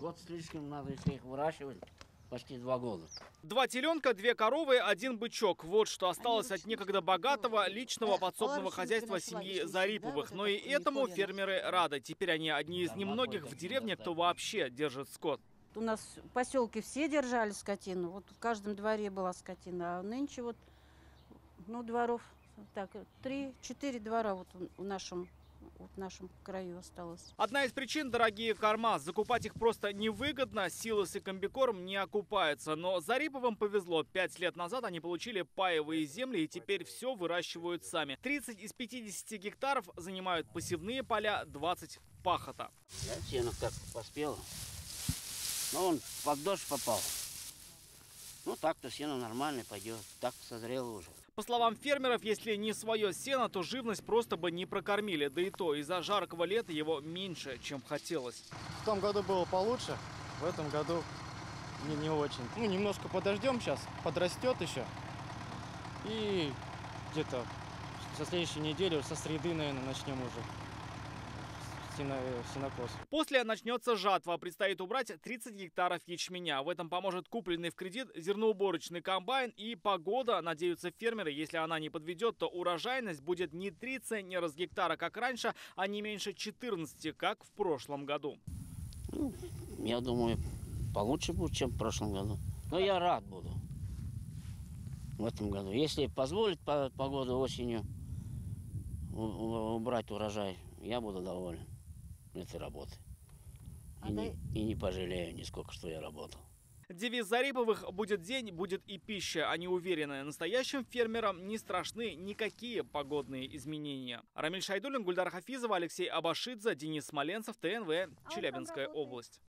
Год с лишним надо, если их выращивать, почти 2 года. 2 теленка, 2 коровы, 1 бычок. Вот что осталось от некогда богатого личного подсобного хозяйства семьи Зариповых. Но и этому фермеры рады. Теперь они одни из немногих в деревне, кто вообще держит скот. У нас в поселке все держали скотину. Вот в каждом дворе была скотина. А нынче вот, дворов, так, 3-4 двора вот в нашем краю осталось. Одна из причин – дорогие корма. Закупать их просто невыгодно, силос и комбикорм не окупаются. Но Зариповым повезло. 5 лет назад они получили паевые земли и теперь все выращивают сами. 30 из 50 гектаров занимают посевные поля, 20 – пахота. Сено как поспело. Но он под дождь попал. Так-то сено нормально пойдет. Так созрело уже. По словам фермеров, если не свое сено, то живность просто бы не прокормили. Да и то, из-за жаркого лета его меньше, чем хотелось. В том году было получше, в этом году не очень. Немножко подождем сейчас, подрастет еще. И где-то со следующей недели, со среды, наверное, начнем уже сенокос. После начнется жатва. Предстоит убрать 30 гектаров ячменя. В этом поможет купленный в кредит зерноуборочный комбайн и погода. Надеются фермеры, если она не подведет, то урожайность будет не 3 центнера с гектара, как раньше, а не меньше 14, как в прошлом году. Я думаю, получше будет, чем в прошлом году. Но я рад буду в этом году. Если позволит погода осенью убрать урожай, я буду доволен этой работой. И не пожалею нисколько, что я работал. Девиз Зариповых «Будет день, будет и пища». Они уверены, настоящим фермерам не страшны никакие погодные изменения. Рамиль Шайдуллин, Гульдар Хафизова, Алексей Абашидзе, Денис Смоленцев, ТНВ, Челябинская область.